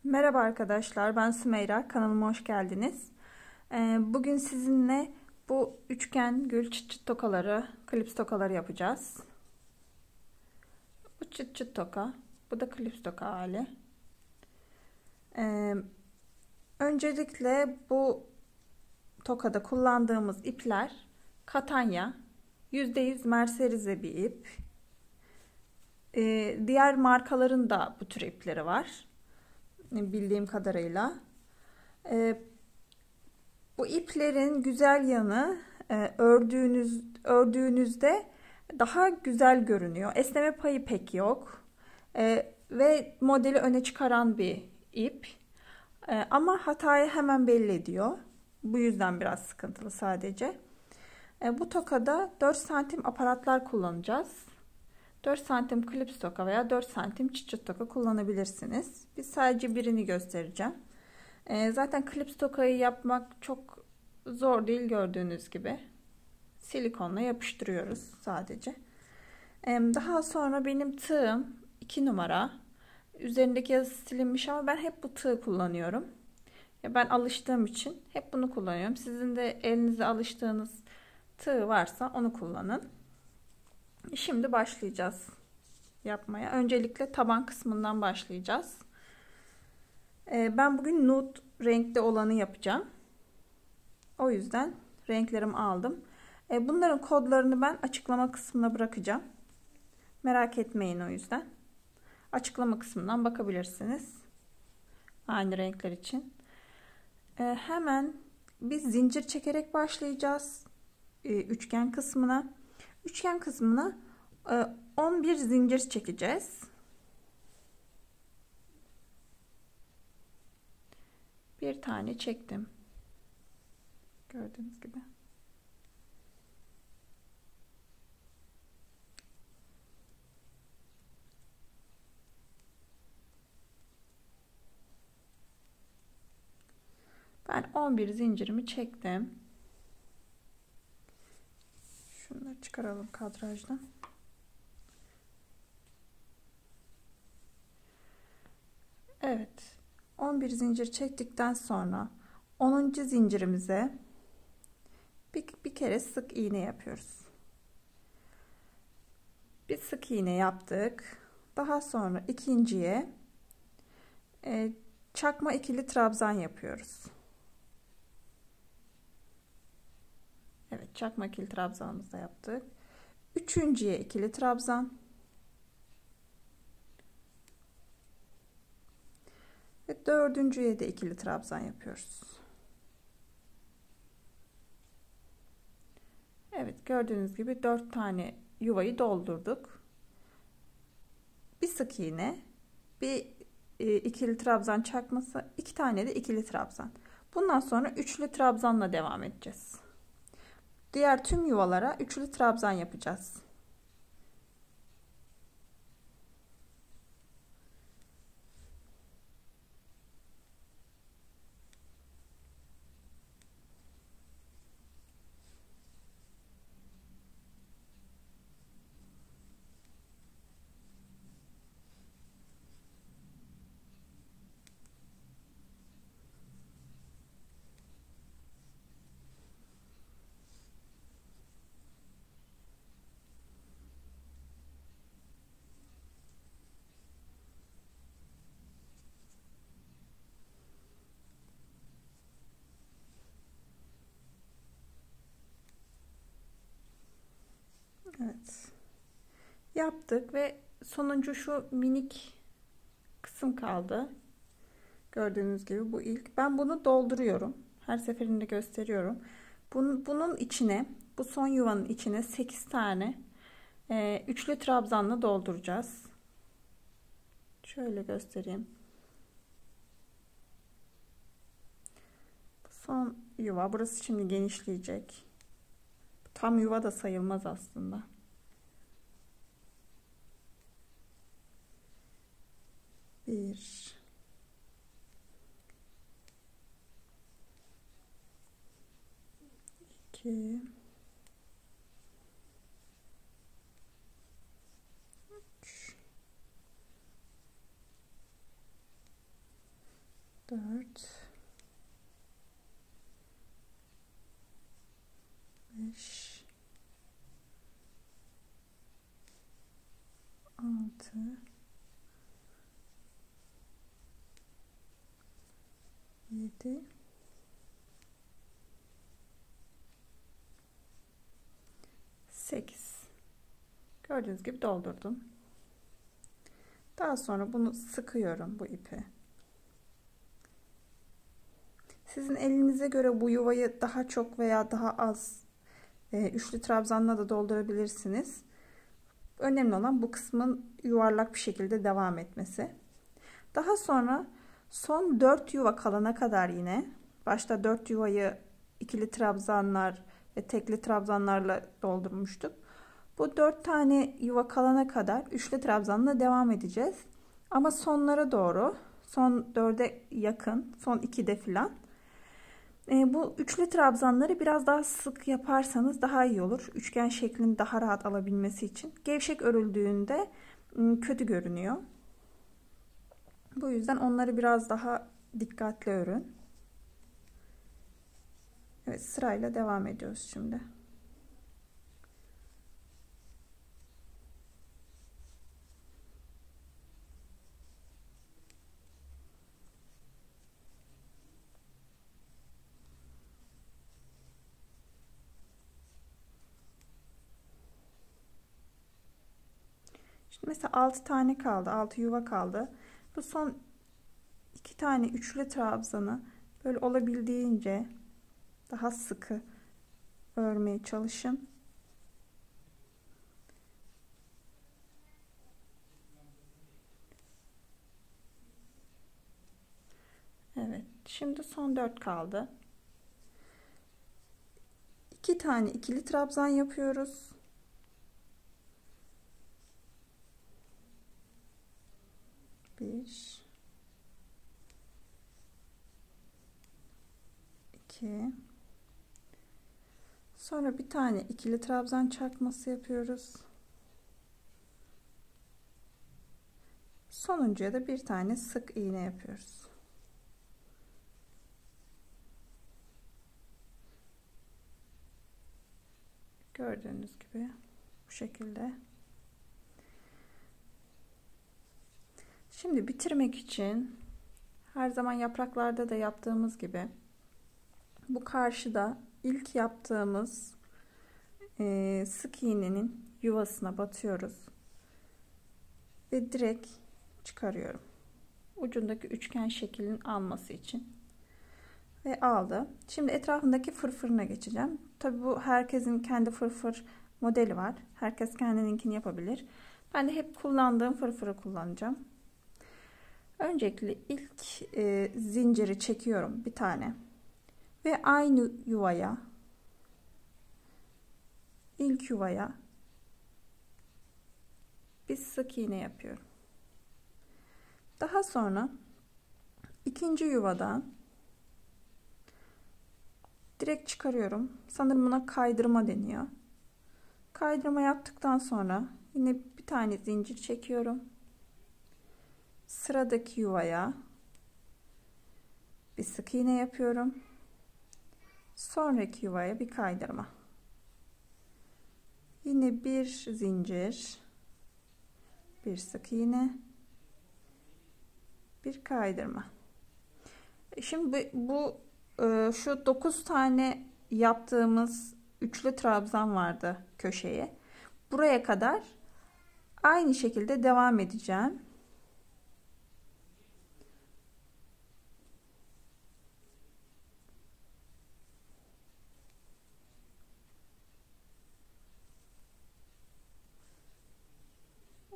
Merhaba arkadaşlar, ben Sümeyra. Kanalıma hoş geldiniz. Bugün sizinle bu üçgen gül çıt çıt tokaları, klips tokaları yapacağız. Bu çıt çıt toka, bu da klips toka hali. Öncelikle bu tokada kullandığımız ipler katanya, %100 merserize bir ip. Diğer markaların da bu tür ipleri var. Bildiğim kadarıyla. Bu iplerin güzel yanı ördüğünüzde daha güzel görünüyor. Esneme payı pek yok. Ve modeli öne çıkaran bir ip. Ama hatayı hemen belli ediyor. Bu yüzden biraz sıkıntılı sadece. Bu tokada 4 santim aparatlar kullanacağız. 4 santim klips toka veya 4 santim çıt çıt toka kullanabilirsiniz. Biz sadece birini göstereceğim. Zaten klips tokayı yapmak çok zor değil, gördüğünüz gibi. Silikonla yapıştırıyoruz sadece. Daha sonra benim tığım 2 numara. Üzerindeki yazısı silinmiş ama ben hep bu tığı kullanıyorum. Ben alıştığım için hep bunu kullanıyorum. Sizin de elinize alıştığınız tığ varsa onu kullanın. Şimdi başlayacağız yapmaya. Öncelikle taban kısmından başlayacağız. Ben bugün nude renkli olanı yapacağım. O yüzden renklerimi aldım. Bunların kodlarını ben açıklama kısmına bırakacağım. Merak etmeyin o yüzden. Açıklama kısmından bakabilirsiniz. Aynı renkler için. Hemen biz zincir çekerek başlayacağız. Üçgen kısmına. Üçgen kısmına 11 zincir çekeceğiz. Bir tane çektim. Gördüğünüz gibi. Ben 11 zincirimi çektim. Şunları çıkaralım kadrajdan. Evet. 11 zincir çektikten sonra 10. zincirimize bir kere sık iğne yapıyoruz. Bir sık iğne yaptık. Daha sonra ikinciye çakma ikili trabzan yapıyoruz. Evet, çakma ikili trabzanımızı da yaptık. Üçüncüye ikili trabzan. Ve dördüncüye de ikili trabzan yapıyoruz. Evet, gördüğünüz gibi 4 tane yuvayı doldurduk. Bir sık iğne, bir ikili trabzan çakması, 2 tane de ikili trabzan. Bundan sonra üçlü trabzanla devam edeceğiz. Diğer tüm yuvalara üçlü trabzan yapacağız. Evet. Yaptık ve sonuncu şu minik kısım kaldı. Gördüğünüz gibi bu ilk. Ben bunu dolduruyorum. Her seferinde gösteriyorum. Bunun içine, bu son yuvanın içine 8 tane üçlü trabzanla dolduracağız. Şöyle göstereyim. Son yuva. Burası şimdi genişleyecek. Tam yuva da sayılmaz aslında. Bir. 2. 3. 4 5 6 7 8. Gördüğünüz gibi doldurdum. Daha sonra bunu sıkıyorum bu ipi. Sizin elinize göre bu yuvayı daha çok veya daha az üçlü trabzanla da doldurabilirsiniz. Önemli olan bu kısmın yuvarlak bir şekilde devam etmesi. Daha sonra son 4 yuva kalana kadar yine başta 4 yuvayı ikili trabzanlar ve tekli trabzanlarla doldurmuştuk. Bu 4 tane yuva kalana kadar üçlü trabzanla devam edeceğiz. Ama sonlara doğru, son 4'e yakın, son 2'de filan bu üçlü trabzanları biraz daha sık yaparsanız daha iyi olur. Üçgen şeklini daha rahat alabilmesi için. Gevşek örüldüğünde kötü görünüyor. Bu yüzden onları biraz daha dikkatli örün. Evet, sırayla devam ediyoruz şimdi. Şimdi mesela 6 tane kaldı. 6 yuva kaldı. Bu son 2 tane üçlü trabzanı böyle olabildiğince daha sıkı örmeye çalışın. Evet. Şimdi son 4 kaldı. 2 tane ikili trabzan yapıyoruz. Bir, iki. Sonra bir tane ikili trabzan çarpması yapıyoruz. Sonuncuya da bir tane sık iğne yapıyoruz. Gördüğünüz gibi bu şekilde. Şimdi bitirmek için her zaman yapraklarda da yaptığımız gibi bu karşıda ilk yaptığımız sık iğnenin yuvasına batıyoruz ve direkt çıkarıyorum. Ucundaki üçgen şeklinin alması için. Ve aldı. Şimdi etrafındaki fırfırına geçeceğim. Tabi bu herkesin kendi fırfır modeli var. Herkes kendininkini yapabilir. Ben de hep kullandığım fırfırı kullanacağım. Öncelikle ilk zinciri çekiyorum bir tane. Ve aynı yuvaya, ilk yuvaya bir sık iğne yapıyorum. Daha sonra ikinci yuvadan direkt çıkarıyorum. Sanırım buna kaydırma deniyor. Kaydırma yaptıktan sonra yine bir tane zincir çekiyorum. Sıradaki yuvaya bir sık iğne yapıyorum. Sonraki yuvaya bir kaydırma. Yine bir zincir, bir sık iğne, bir kaydırma. Şimdi bu şu 9 tane yaptığımız üçlü trabzan vardı köşeye. Buraya kadar aynı şekilde devam edeceğim.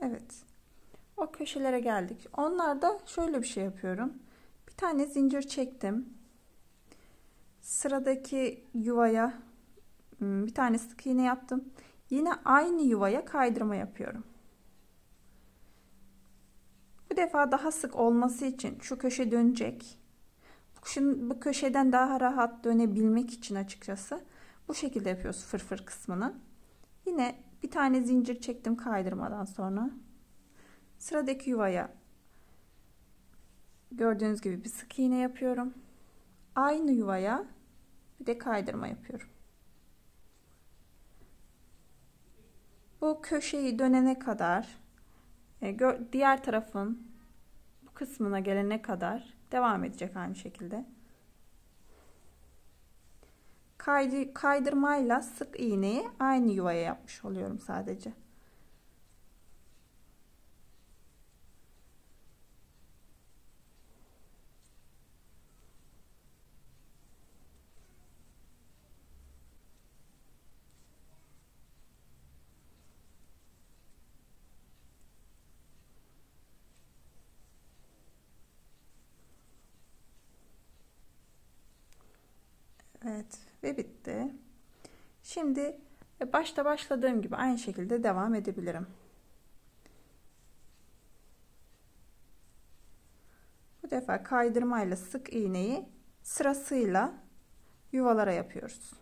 Evet. O köşelere geldik. Onlarda şöyle bir şey yapıyorum. Bir tane zincir çektim. Sıradaki yuvaya bir tane sık iğne yaptım. Yine aynı yuvaya kaydırma yapıyorum. Bu defa daha sık olması için şu köşe dönecek. Şimdi bu köşeden daha rahat dönebilmek için açıkçası bu şekilde yapıyoruz fırfır kısmını. Yine bir tane zincir çektim kaydırmadan sonra. Sıradaki yuvaya Gördüğünüz gibi bir sık iğne yapıyorum. Aynı yuvaya bir de kaydırma yapıyorum. Bu köşeyi dönene kadar, diğer tarafın bu kısmına gelene kadar devam edecek aynı şekilde. Kaydırmayla sık iğneyi aynı yuvaya yapmış oluyorum sadece. Evet ve bitti. Şimdi başta başladığım gibi aynı şekilde devam edebilirim. Bu defa kaydırmayla sık iğneyi sırasıyla yuvalara yapıyoruz.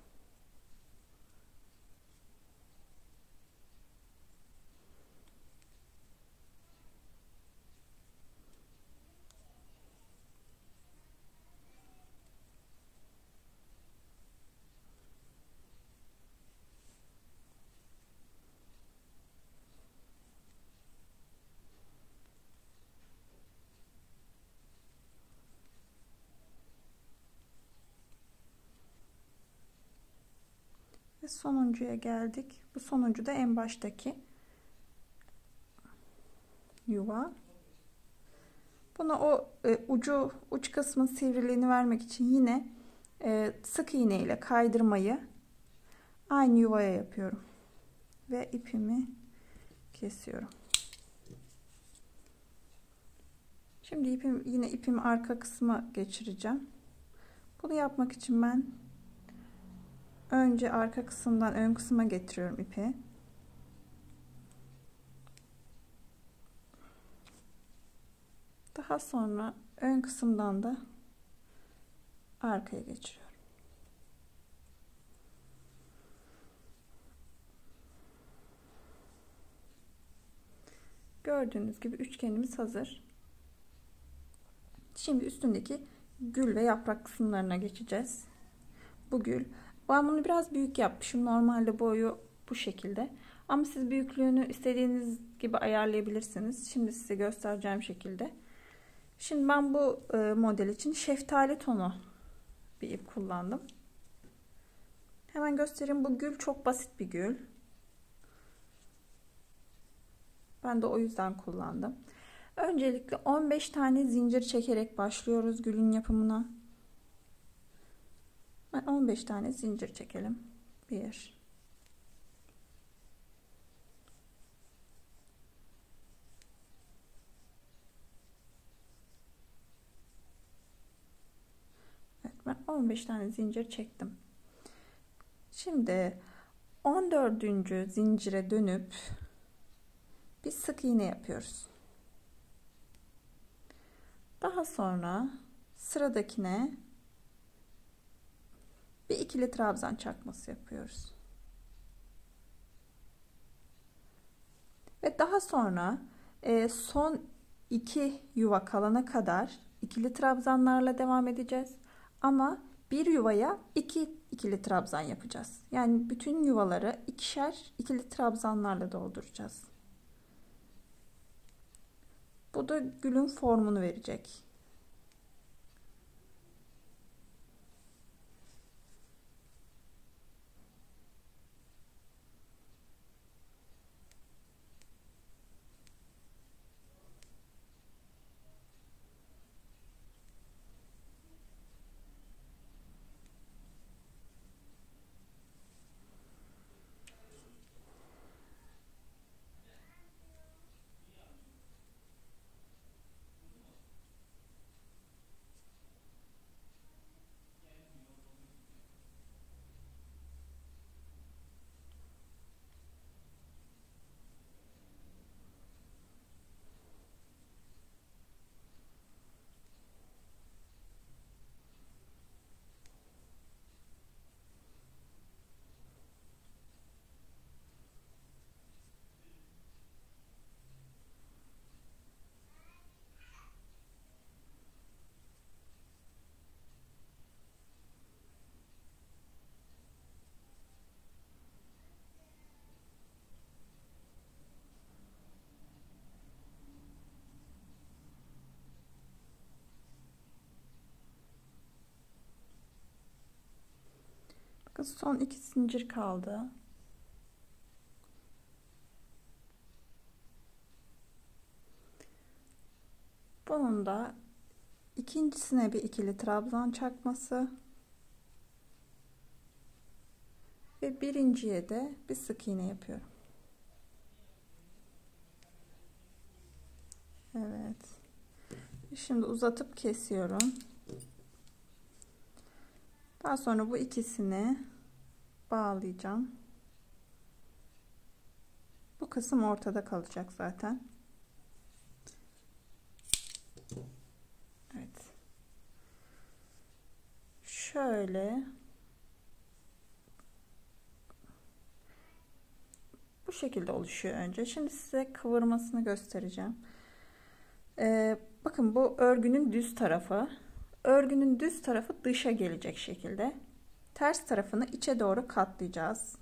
Ve sonuncuya geldik. Bu sonuncu da en baştaki yuva. Buna o uç kısmın sivriliğini vermek için yine sık iğne ile kaydırmayı aynı yuvaya yapıyorum. Ve ipimi kesiyorum. Şimdi yine ipimi arka kısma geçireceğim. Bunu yapmak için ben önce arka kısımdan ön kısma getiriyorum ipi. Daha sonra ön kısımdan da arkaya geçiriyorum. Gördüğünüz gibi üçgenimiz hazır. Şimdi üstündeki gül ve yaprak kısımlarına geçeceğiz. Bu gül. Ben bunu biraz büyük yapmışım. Normalde boyu bu şekilde. Ama siz büyüklüğünü istediğiniz gibi ayarlayabilirsiniz. Şimdi size göstereceğim şekilde. Şimdi ben bu model için şeftali tonu bir ip kullandım. Hemen göstereyim. Bu gül çok basit bir gül. Ben de o yüzden kullandım. Öncelikle 15 tane zincir çekerek başlıyoruz gülün yapımına. 15 tane zincir çekelim. 1 Evet, ben 15 tane zincir çektim. Şimdi 14. zincire dönüp bir sık iğne yapıyoruz. Daha sonra sıradakine bir ikili trabzan çakması yapıyoruz. Ve daha sonra son 2 yuva kalana kadar ikili trabzanlarla devam edeceğiz. Ama bir yuvaya 2 ikili trabzan yapacağız. Yani bütün yuvaları ikişer ikili trabzanlarla dolduracağız. Bu da gülün formunu verecek. Son 2 zincir kaldı. Bunun da ikincisine bir ikili trabzan çakması ve birinciye de bir sık iğne yapıyorum. Evet. Şimdi uzatıp kesiyorum. Daha sonra bu ikisini bağlayacağım. Bu kısım ortada kalacak zaten. Evet. Şöyle bu şekilde oluşuyor önce. Şimdi size kıvırmasını göstereceğim. Bakın bu örgünün düz tarafı. Örgünün düz tarafı dışa gelecek şekilde. Ters tarafını içe doğru katlayacağız.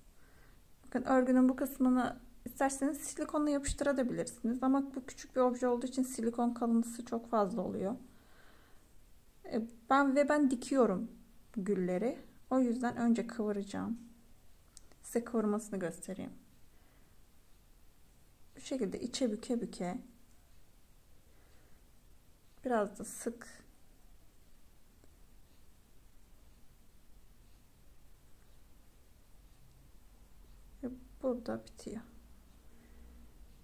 Bakın örgünün bu kısmını isterseniz silikonla yapıştırabilirsiniz. Ama bu küçük bir obje olduğu için silikon kalıntısı çok fazla oluyor. Ben dikiyorum gülleri. O yüzden önce kıvıracağım. Size kıvırmasını göstereyim. Bu şekilde içe büke büke. Biraz da sık. Ve burada bitiyor.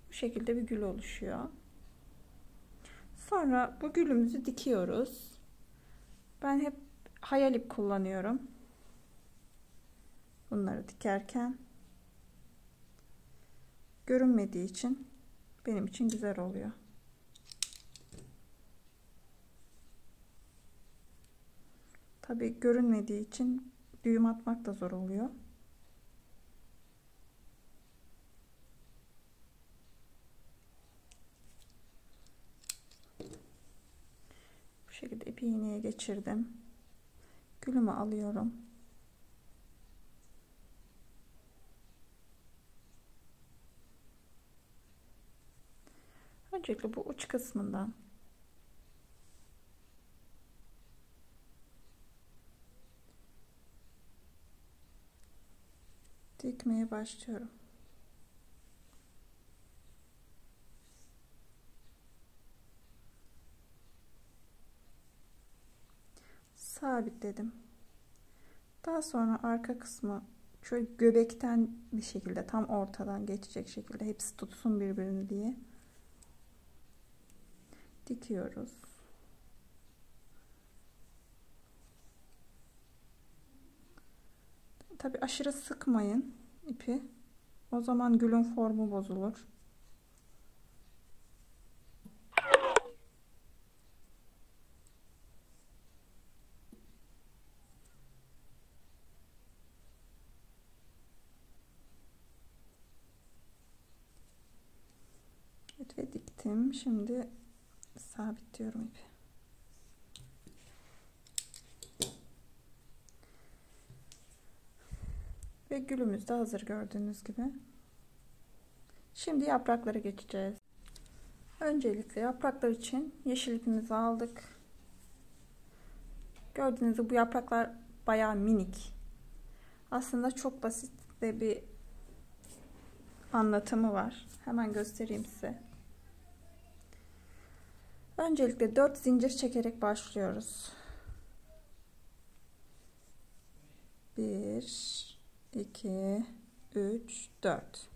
Bu şekilde bir gül oluşuyor. Sonra bu gülümüzü dikiyoruz. Ben hep hayal ip kullanıyorum. Bunları dikerken görünmediği için benim için güzel oluyor. Tabii görünmediği için düğüm atmak da zor oluyor. Bu şekilde ipi iğneye geçirdim. Gülümü alıyorum. Öncelikle bu uç kısmından dikmeye başlıyorum. Sabitledim. Daha sonra arka kısmı şöyle göbekten bir şekilde tam ortadan geçecek şekilde hepsi tutsun birbirini diye dikiyoruz. Tabii aşırı sıkmayın ipi. O zaman gülün formu bozulur. Evet, ve diktim. Şimdi sabitliyorum ipi. Ve gülümüz de hazır gördüğünüz gibi. Şimdi yapraklara geçeceğiz. Öncelikle yapraklar için yeşil ipimizi aldık. Gördüğünüz gibi bu yapraklar bayağı minik. Aslında çok basit ve bir anlatımı var. Hemen göstereyim size. Öncelikle 4 zincir çekerek başlıyoruz. 1 2 3 4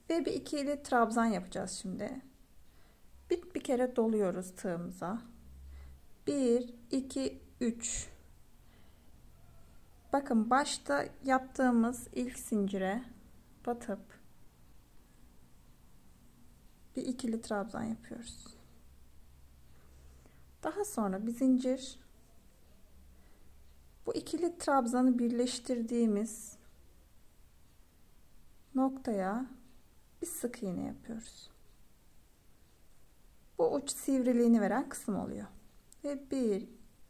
ve bir ikili trabzan yapacağız şimdi. Bir kere doluyoruz tığımıza. 1 2 3. Bakın başta yaptığımız ilk zincire batıp bir ikili trabzan yapıyoruz. Daha sonra bir zincir, bu ikili trabzanı birleştirdiğimiz noktaya bir sık iğne yapıyoruz. Bu uç sivriliğini veren kısım oluyor. Ve 1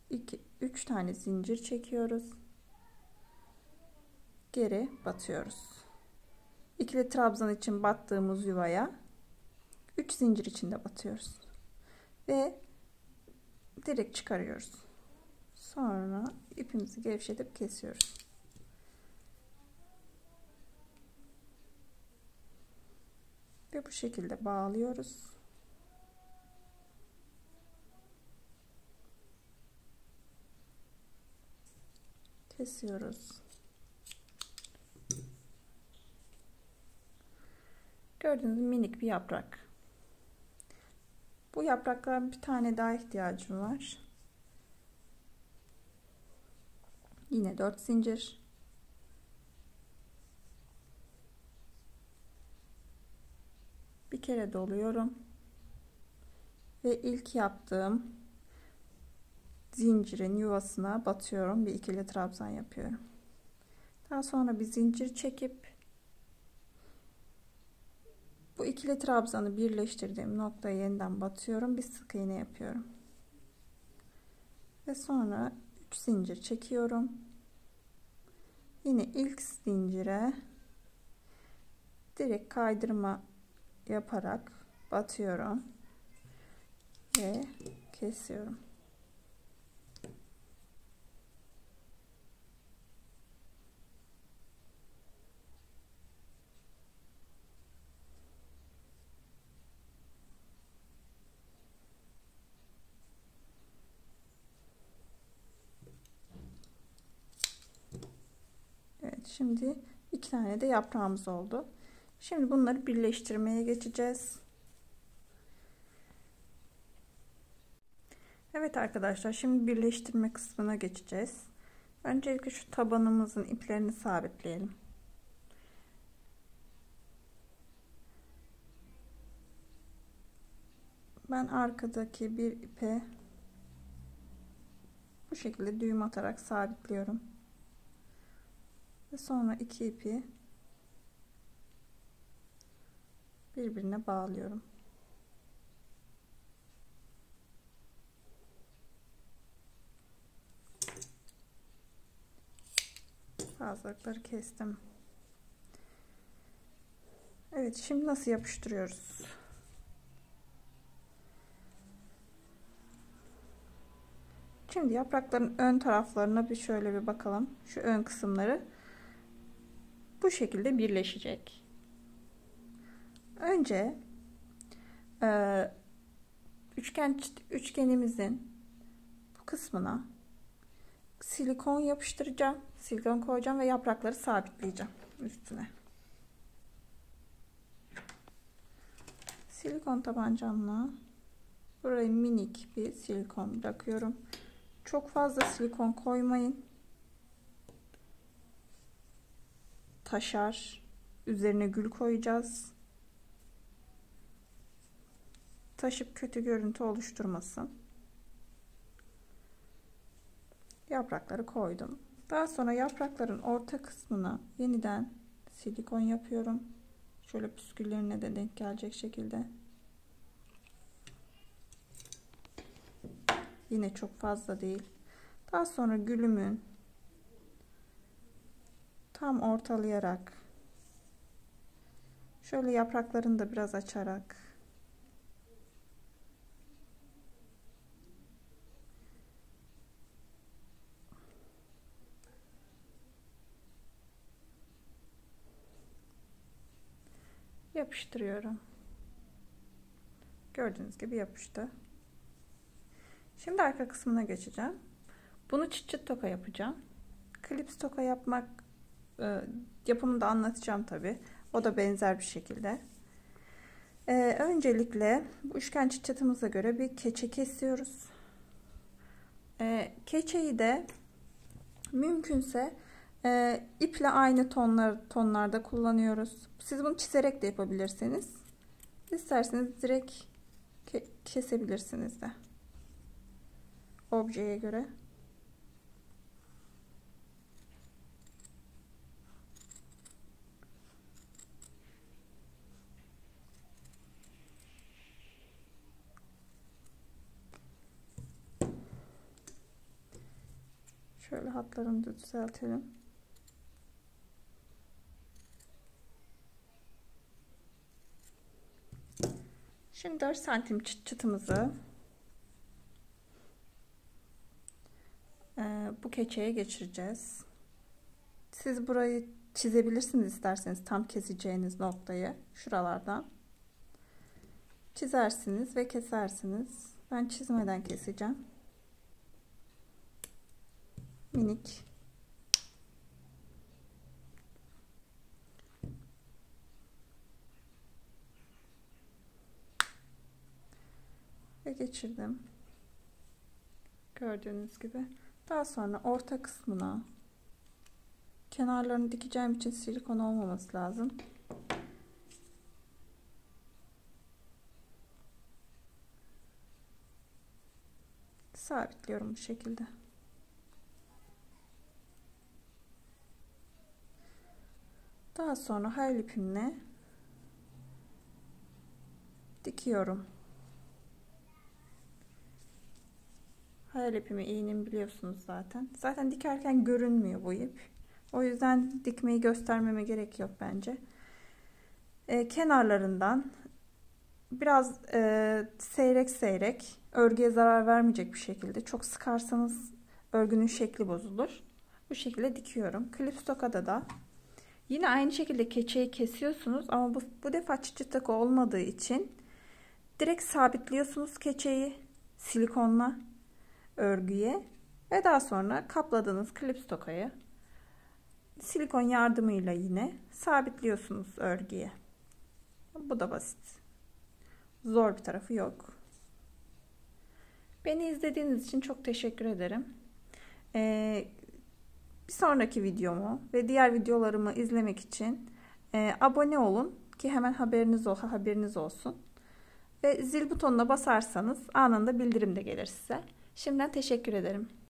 2 3 tane zincir çekiyoruz. Geri batıyoruz. İkili trabzan için battığımız yuvaya 3 zincir içinde batıyoruz. Ve direkt çıkarıyoruz. Sonra ipimizi gevşetip kesiyoruz. Bu şekilde bağlıyoruz. Kesiyoruz. Gördüğünüz minik bir yaprak. Bu yapraklara bir tane daha ihtiyacım var. Yine 4 zincir. Bir kere doluyorum. Ve ilk yaptığım zincirin yuvasına batıyorum. Bir ikili trabzan yapıyorum. Daha sonra bir zincir çekip bu ikili trabzanı birleştirdiğim noktaya yeniden batıyorum. Bir sık iğne yapıyorum. Ve sonra 3 zincir çekiyorum. Yine ilk zincire direkt kaydırma yaparak batıyorum ve kesiyorum. Evet, şimdi 2 tane de yaprağımız oldu. Şimdi bunları birleştirmeye geçeceğiz. Evet arkadaşlar, şimdi birleştirme kısmına geçeceğiz. Öncelikle şu tabanımızın iplerini sabitleyelim. Ben arkadaki bir ipe bu şekilde düğüm atarak sabitliyorum. Ve sonra iki ipi birbirine bağlıyorum. Fazlalıkları kestim. Evet, şimdi nasıl yapıştırıyoruz? Şimdi yaprakların ön taraflarına bir şöyle bir bakalım. Şu ön kısımları bu şekilde birleşecek. Önce üçgenimizin bu kısmına silikon yapıştıracağım. Silikon koyacağım ve yaprakları sabitleyeceğim üstüne. Silikon tabancamla buraya minik bir silikon bırakıyorum. Çok fazla silikon koymayın. Taşar. Üzerine gül koyacağız. Taşıp kötü görüntü oluşturmasın. Yaprakları koydum. Daha sonra yaprakların orta kısmına yeniden silikon yapıyorum. Şöyle püsküllerine de denk gelecek şekilde. Yine çok fazla değil. Daha sonra gülümün tam ortalayarak şöyle yapraklarını da biraz açarak yapıştırıyorum. Gördüğünüz gibi yapıştı. Şimdi arka kısmına geçeceğim. Bunu çıt çıt toka yapacağım. Klips toka yapmak yapımını da anlatacağım tabi. O da benzer bir şekilde. Öncelikle bu üçgen çıt çıtımıza göre bir keçe kesiyoruz. Keçeyi de mümkünse iple aynı tonlarda kullanıyoruz. Siz bunu çizerek de yapabilirsiniz. İsterseniz direkt kesebilirsiniz de. Objeye göre. Şöyle hatlarını da düzeltelim. Şimdi 4 santim çıtımızı bu keçeye geçireceğiz. Siz burayı çizebilirsiniz isterseniz tam keseceğiniz noktayı şuralardan. çizersiniz ve kesersiniz. Ben çizmeden keseceğim. Minik. Ve geçirdim. Gördüğünüz gibi. Daha sonra orta kısmına, kenarlarını dikeceğim için silikon olmaması lazım. Sabitliyorum bu şekilde. Daha sonra hayal ipimle dikiyorum. Hayal ipimi, iğnemi biliyorsunuz zaten. Zaten dikerken görünmüyor bu ip. O yüzden dikmeyi göstermeme gerek yok bence. Kenarlarından biraz seyrek seyrek, örgüye zarar vermeyecek bir şekilde. Çok sıkarsanız örgünün şekli bozulur. Bu şekilde dikiyorum. Klips tokada da yine aynı şekilde keçeyi kesiyorsunuz ama bu defa çıt taka olmadığı için direkt sabitliyorsunuz keçeyi silikonla örgüye ve daha sonra kapladığınız klips tokayı silikon yardımıyla yine sabitliyorsunuz örgüye. Bu da basit. Zor bir tarafı yok. Beni izlediğiniz için çok teşekkür ederim. Bir sonraki videomu ve diğer videolarımı izlemek için abone olun ki hemen haberiniz olsun. Ve zil butonuna basarsanız anında bildirim de gelir size. Şimdiden teşekkür ederim.